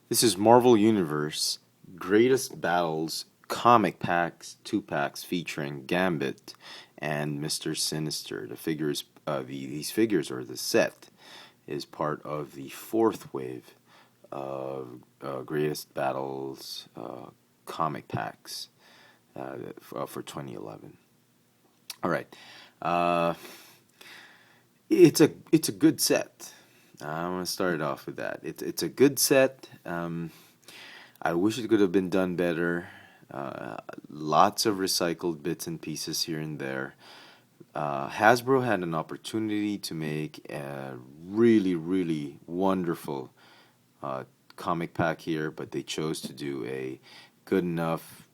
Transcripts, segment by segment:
This is Marvel Universe Greatest Battles comic packs, 2 packs featuring Gambit and Mr. Sinister. These figures or the set is part of the fourth wave of Greatest Battles comic packs for 2011. All right, uh, it's a good set. I want to start off with that. It's a good set. I wish it could have been done better. Lots of recycled bits and pieces here and there. Hasbro had an opportunity to make a really, really wonderful comic pack here, but they chose to do a good enough,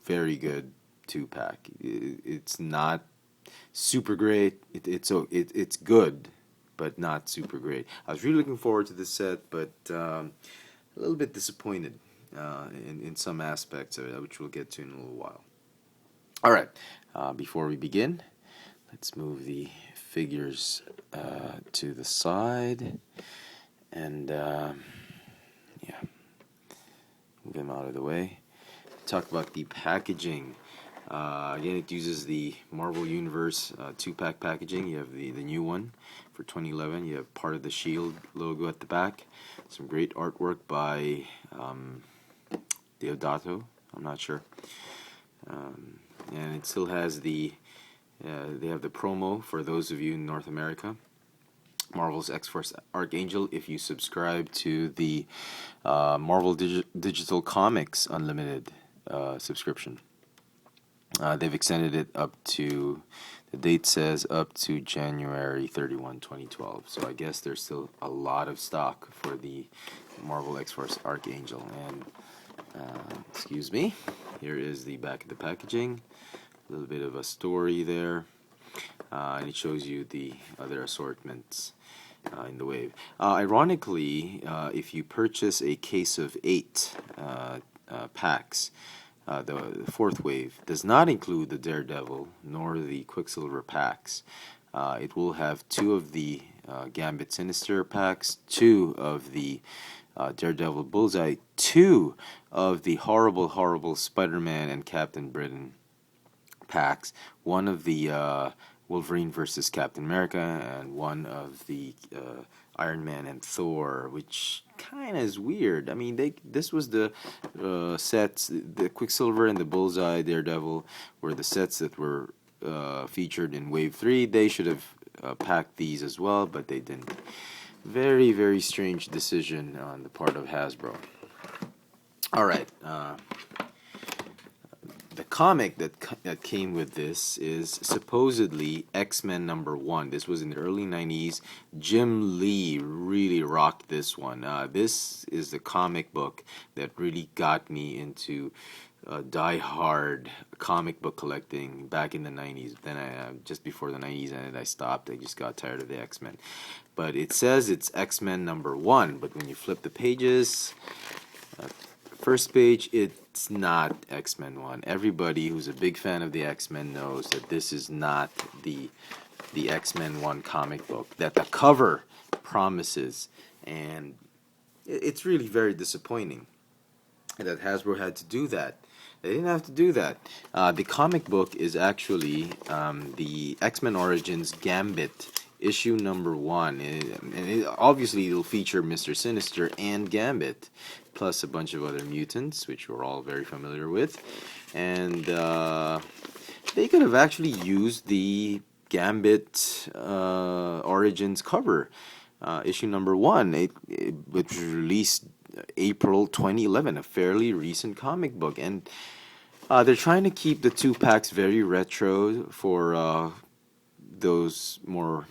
very good 2 pack. It's not super great. It's good, but not super great. I was really looking forward to this set, but a little bit disappointed in some aspects of it, which we'll get to in a little while. All right, before we begin, let's move the figures to the side and yeah, move them out of the way. Talk about the packaging. Again, it uses the Marvel Universe 2-pack packaging. You have the new one for 2011. You have part of the Shield logo at the back. Some great artwork by Deodato. I'm not sure. And it still has they have the promo for those of you in North America. Marvel's X-Force Archangel if you subscribe to the Marvel Digital Comics Unlimited subscription. They've extended it up to, the date says up to January 31, 2012. So I guess there's still a lot of stock for the Marvel X-Force Archangel. And, excuse me, here is the back of the packaging. A little bit of a story there. And it shows you the other assortments in the wave. Ironically, if you purchase a case of 8 packs, the fourth wave does not include the Daredevil nor the Quicksilver packs. It will have 2 of the Gambit Sinister packs, 2 of the Daredevil Bullseye, 2 of the horrible Spider-Man and Captain Britain packs, 1 of the Wolverine versus Captain America, and 1 of the Iron Man and Thor, which kind of is weird. I mean, this was the sets, the Quicksilver and the Bullseye Daredevil were the sets that were featured in Wave 3. They should have packed these as well, but they didn't. Very, very strange decision on the part of Hasbro. All right. The comic that came with this is supposedly X-Men #1. This was in the early 90s. Jim Lee really rocked this one. This is the comic book that really got me into die-hard comic book collecting back in the 90s. Then just before the 90s ended, I stopped. I just got tired of the X-Men. But it says it's X-Men #1. But when you flip the pages, first page, it's not X-Men 1. Everybody who's a big fan of the X-Men knows that this is not the X-Men 1 comic book that the cover promises, and it's really very disappointing that Hasbro had to do that. They didn't have to do that. The comic book is actually the X-Men Origins Gambit issue #1, and obviously it'll feature Mr. Sinister and Gambit, plus a bunch of other mutants, which we're all very familiar with. And they could have actually used the Gambit Origins cover, issue #1, which was released April 2011, a fairly recent comic book. And they're trying to keep the 2 packs very retro for those more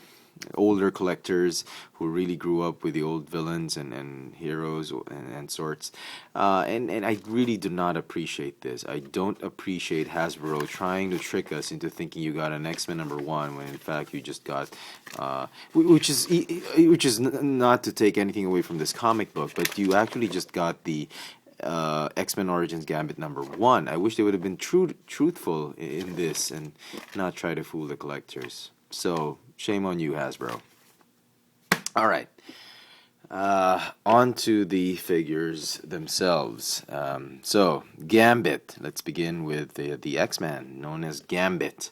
older collectors who really grew up with the old villains and heroes and sorts. And I really do not appreciate this. I don't appreciate Hasbro trying to trick us into thinking you got an X-Men #1 when in fact you just got, which is not to take anything away from this comic book, but you actually just got the X-Men Origins Gambit #1. I wish they would have been truthful in this and not try to fool the collectors. So, shame on you, Hasbro. All right. On to the figures themselves. So, Gambit. Let's begin with the X-Man, known as Gambit.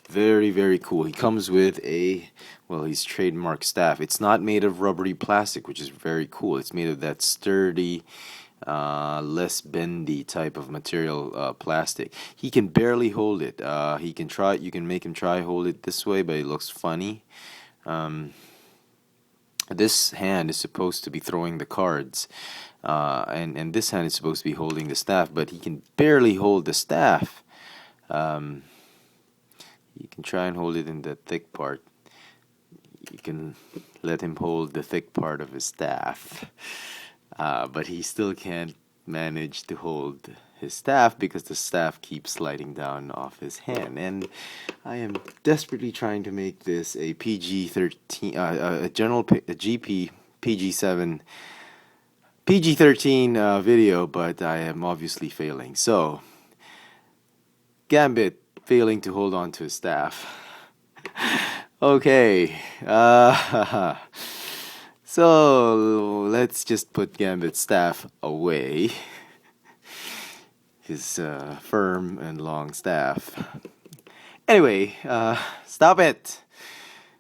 Very, very cool. He comes with his trademark staff. It's not made of rubbery plastic, which is very cool. It's made of that sturdy, less bendy type of material, plastic. He can barely hold it. You can make him try hold it this way, but it looks funny. This hand is supposed to be throwing the cards, and this hand is supposed to be holding the staff, but he can barely hold the staff. You can try and hold it in the thick part. You can let him hold the thick part of his staff, but he still can't manage to hold his staff because the staff keeps sliding down off his hand. And I am desperately trying to make this a PG-13, a GP PG-7, PG-13 video, but I am obviously failing. So, Gambit failing to hold on to his staff. Okay, so let's just put Gambit's staff away. His firm and long staff. Anyway, stop it.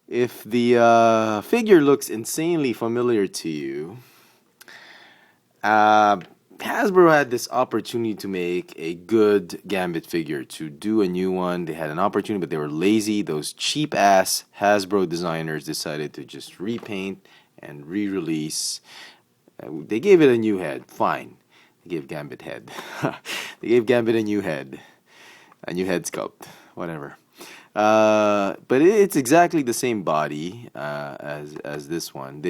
If the figure looks insanely familiar to you, Hasbro had this opportunity to make a good Gambit figure, to do a new one. They had an opportunity, but they were lazy. Those cheap-ass Hasbro designers decided to just repaint and re-release. They gave it a new head. Fine. They gave Gambit head. They gave Gambit a new head sculpt, whatever. But it's exactly the same body as this one.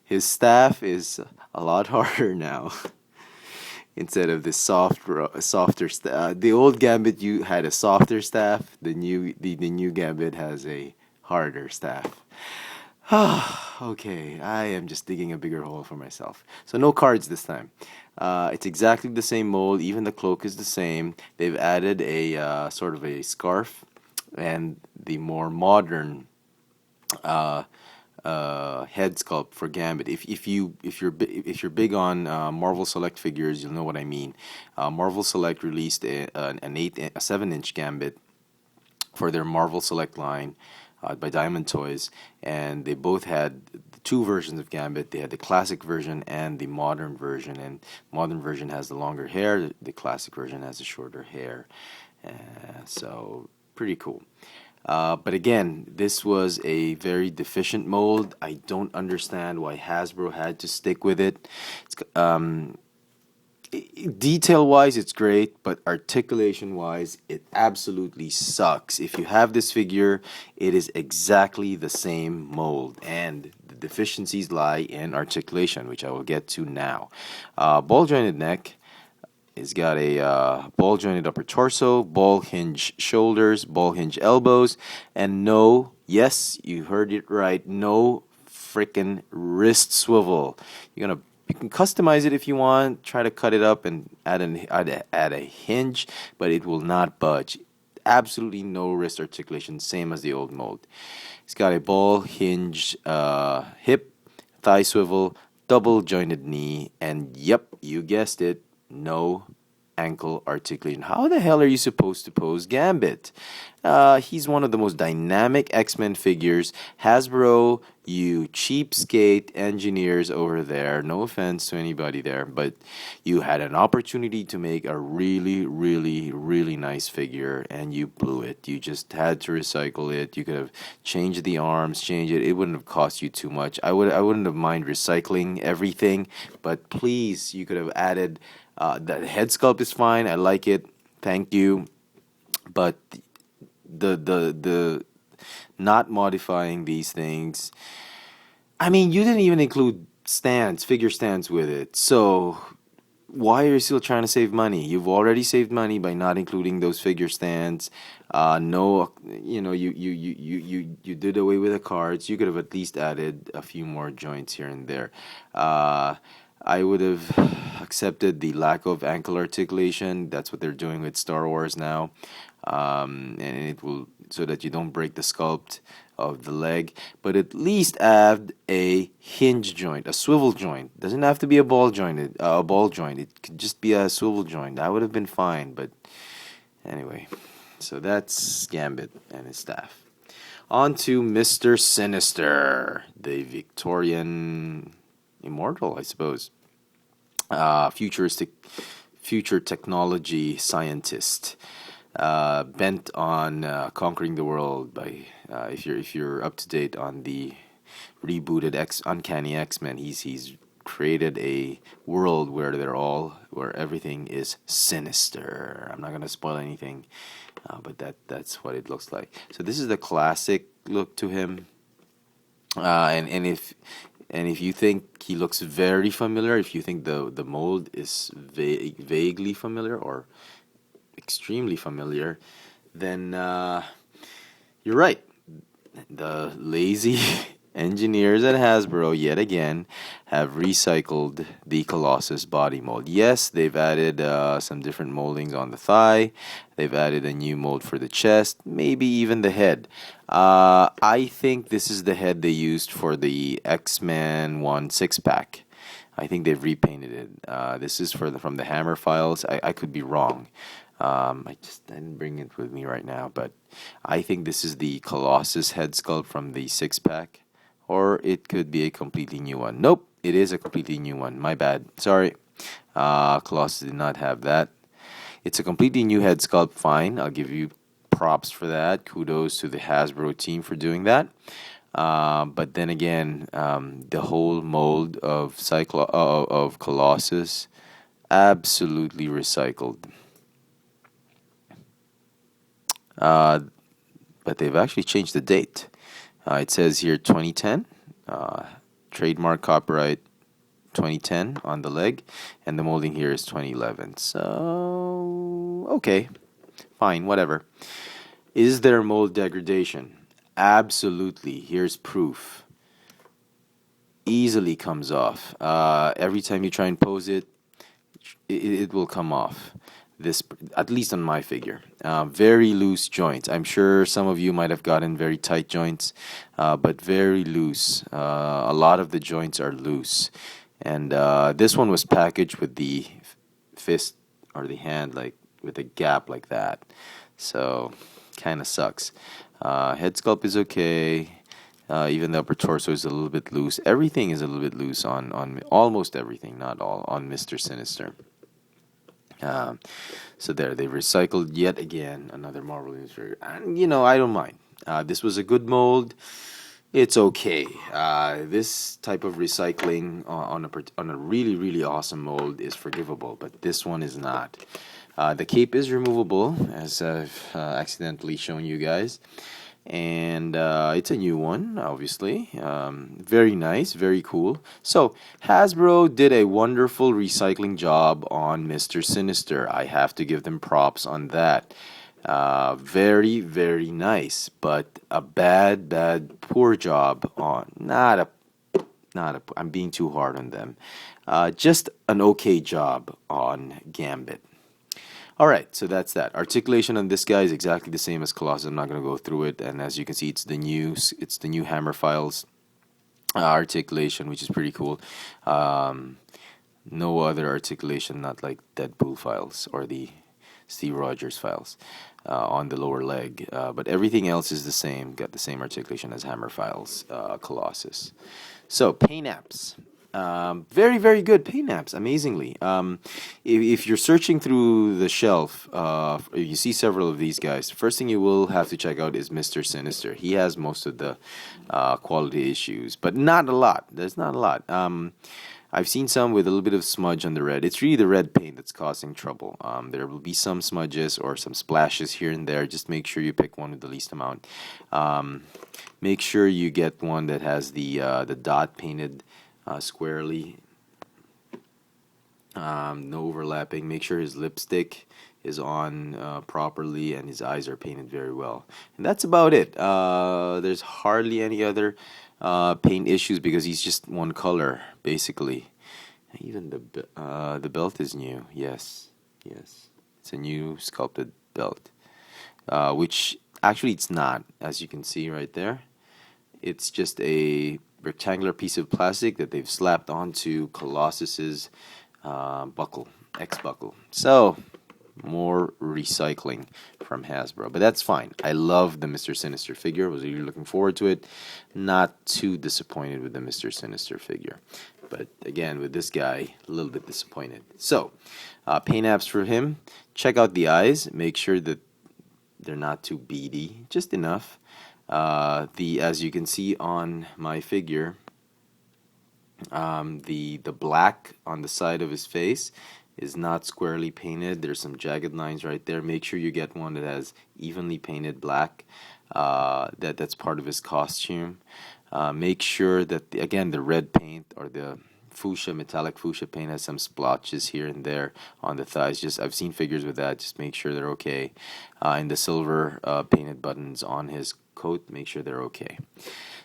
His staff is a lot harder now. Instead of the softer staff, the old Gambit you had a softer staff. The new Gambit has a harder staff. Okay, I am just digging a bigger hole for myself. So no cards this time. It's exactly the same mold. Even the cloak is the same. They've added a sort of a scarf and the more modern head sculpt for Gambit. If you're big on Marvel Select figures, you'll know what I mean. Marvel Select released a 7-inch Gambit for their Marvel Select line. By Diamond Toys, and they both had two versions of Gambit. They had the classic version and the modern version, and modern version has the longer hair, the classic version has the shorter hair. So pretty cool. But again, this was a very deficient mold. I don't understand why Hasbro had to stick with it. Detail-wise, it's great, but articulation-wise, it absolutely sucks. If you have this figure, it is exactly the same mold, and the deficiencies lie in articulation, which I will get to now. Ball-jointed neck. It's got a ball-jointed upper torso, ball-hinge shoulders, ball-hinge elbows, and yes, you heard it right, no frickin' wrist swivel. You can customize it if you want, try to cut it up and add a hinge, but it will not budge. Absolutely no wrist articulation, same as the old mold. It's got a ball hinge hip, thigh swivel, double jointed knee, and yep, you guessed it, no ankle articulation. How the hell are you supposed to pose Gambit? He's one of the most dynamic X-Men figures. Hasbro, you cheapskate engineers over there, no offense to anybody there, but you had an opportunity to make a really, really, really nice figure, and you blew it. You just had to recycle it. You could have changed the arms, changed it. It wouldn't have cost you too much. I wouldn't have mind recycling everything, but please, you could have added. The head sculpt is fine. I like it. Thank you. But the not modifying these things. I mean, you didn't even include figure stands with it. So why are you still trying to save money? You've already saved money by not including those figure stands. You did away with the cards. You could have at least added a few more joints here and there. I would have accepted the lack of ankle articulation. That's what they're doing with Star Wars now, and it will so that you don't break the sculpt of the leg, but at least add a hinge joint, a swivel joint. Doesn't have to be a ball joint. It could just be a swivel joint. That would have been fine, but anyway. So that's Gambit and his staff. On to Mr. Sinister, the Victorian immortal, I suppose. Future technology scientist, bent on conquering the world by. If you're up to date on the rebooted Uncanny X-Men, he's created a world where everything is sinister. I'm not gonna spoil anything, but that's what it looks like. So this is the classic look to him, and if you think he looks very familiar, if you think the mold is vaguely familiar or extremely familiar, then you're right. The lazy engineers at Hasbro yet again have recycled the Colossus body mold. Yes, they've added some different moldings on the thigh. They've added a new mold for the chest, maybe even the head. I think this is the head they used for the X-Men 1 6-pack. I think they've repainted it. This is from the Hammer files. I could be wrong. I didn't bring it with me right now, but I think this is the Colossus head sculpt from the 6-pack, or it could be a completely new one. Nope, it is a completely new one. My bad. Sorry. Colossus did not have that. It's a completely new head sculpt. Fine, I'll give you props for that. Kudos to the Hasbro team for doing that. But then again, the whole mold of Colossus, absolutely recycled. But they've actually changed the date. It says here 2010, trademark copyright 2010 on the leg, and the molding here is 2011. So, okay, fine, whatever. Is there mold degradation? Absolutely. Here's proof. Easily comes off. Every time you try and pose it, it will come off. This, at least on my figure, very loose joints. I'm sure some of you might have gotten very tight joints, but very loose. A lot of the joints are loose, and this one was packaged with the fist or the hand, like with a gap like that. So kind of sucks. Head sculpt is okay. Even the upper torso is a little bit loose. Everything is a little bit loose on almost everything, not all, on Mr. Sinister. So there, they recycled yet again another Marvel Universe figure. And, I don't mind. This was a good mold. It's okay. This type of recycling on a really, really awesome mold is forgivable, but this one is not. The cape is removable, as I've accidentally shown you guys. And it's a new one, obviously. Very nice, very cool. So Hasbro did a wonderful recycling job on Mr. Sinister. I have to give them props on that. Very, very nice, but a bad, poor job on I'm being too hard on them. Just an okay job on Gambit. Alright, so that's that. Articulation on this guy is exactly the same as Colossus. I'm not going to go through it, and as you can see, it's the new Hammer files articulation, which is pretty cool. No other articulation, not like Deadpool files or the Steve Rogers files on the lower leg, but everything else is the same. Got the same articulation as Hammer files, Colossus. So paint apps. Very, very good paint apps, amazingly. If you're searching through the shelf, you see several of these guys. First thing you will have to check out is Mr. Sinister. He has most of the quality issues, but not a lot. There's not a lot. I've seen some with a little bit of smudge on the red. It's really the red paint that's causing trouble. There will be some smudges or some splashes here and there. Just make sure you pick one with the least amount. Make sure you get one that has the dot painted squarely, no overlapping. Make sure his lipstick is on properly and his eyes are painted very well, and that's about it. There's hardly any other paint issues because he's just one color basically. Even the belt is new. Yes, it's a new sculpted belt, which actually it's not, as you can see right there. It's just a rectangular piece of plastic that they've slapped onto Colossus's buckle, X buckle. So more recycling from Hasbro, but that's fine. I love the Mr. Sinister figure. Was really looking forward to it. Not too disappointed with the Mr. Sinister figure, but again with this guy, a little bit disappointed. So paint apps for him. Check out the eyes. Make sure that they're not too beady, just enough. As you can see on my figure, the black on the side of his face is not squarely painted. There's some jagged lines right there. Make sure you get one that has evenly painted black. That's part of his costume. Make sure that again the red paint or the fuchsia, metallic fuchsia paint has some splotches here and there on the thighs. Just I've seen figures with that. Just make sure they're okay. And the silver painted buttons on his coat, make sure they're okay.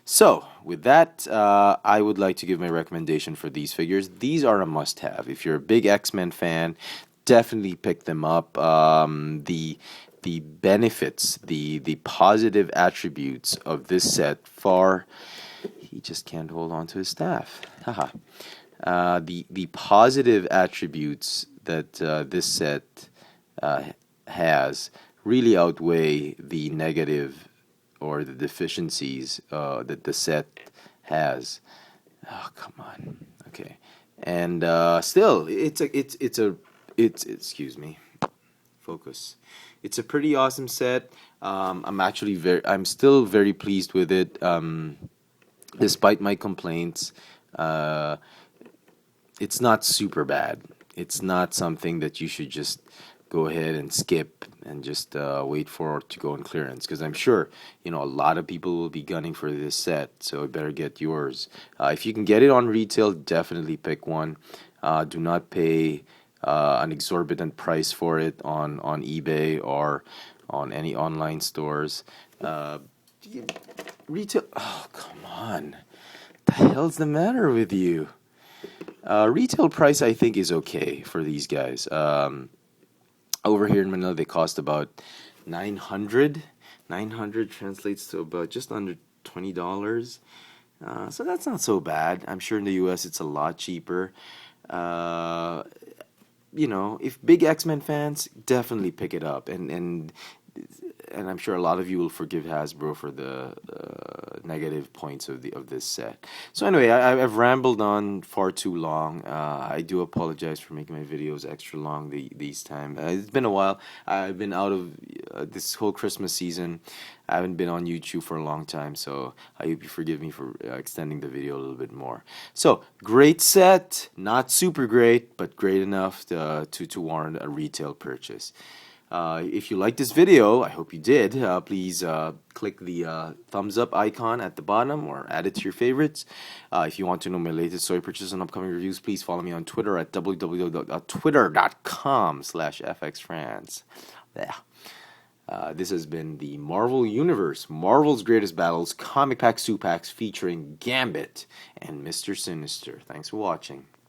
So with that, I would like to give my recommendation for these figures. These are a must-have. If you're a big X-Men fan, definitely pick them up. The benefits, the positive attributes of this set far. He just can't hold on to his staff. Haha. The positive attributes that this set has really outweigh the negative or the deficiencies that the set has. Oh, come on. Okay. And still, it's excuse me. Focus. It's a pretty awesome set. I'm still very pleased with it. Despite my complaints, it's not super bad. It's not something that you should just go ahead and skip and just wait for it to go on clearance, because I'm sure a lot of people will be gunning for this set, so you better get yours. If you can get it on retail, definitely pick one. Do not pay an exorbitant price for it on eBay or on any online stores. Retail, oh come on, the hell's the matter with you? Retail price I think is okay for these guys. Over here in Manila, they cost about $900. 900 translates to about just under $20. So that's not so bad. I'm sure in the US it's a lot cheaper. If big X-Men fans, definitely pick it up. And I'm sure a lot of you will forgive Hasbro for the negative points of this set. So anyway, I've rambled on far too long. I do apologize for making my videos extra long these time. It's been a while. I've been out of this whole Christmas season. I haven't been on YouTube for a long time, so I hope you forgive me for extending the video a little bit more. So, great set. Not super great, but great enough to warrant a retail purchase. If you liked this video, I hope you did, please click the thumbs up icon at the bottom or add it to your favorites. If you want to know my latest toy purchases and upcoming reviews, please follow me on Twitter at www.twitter.com/fxfranz. Yeah. This has been the Marvel Universe, Marvel's Greatest Battles Comic Pack 2 Packs featuring Gambit and Mr. Sinister. Thanks for watching.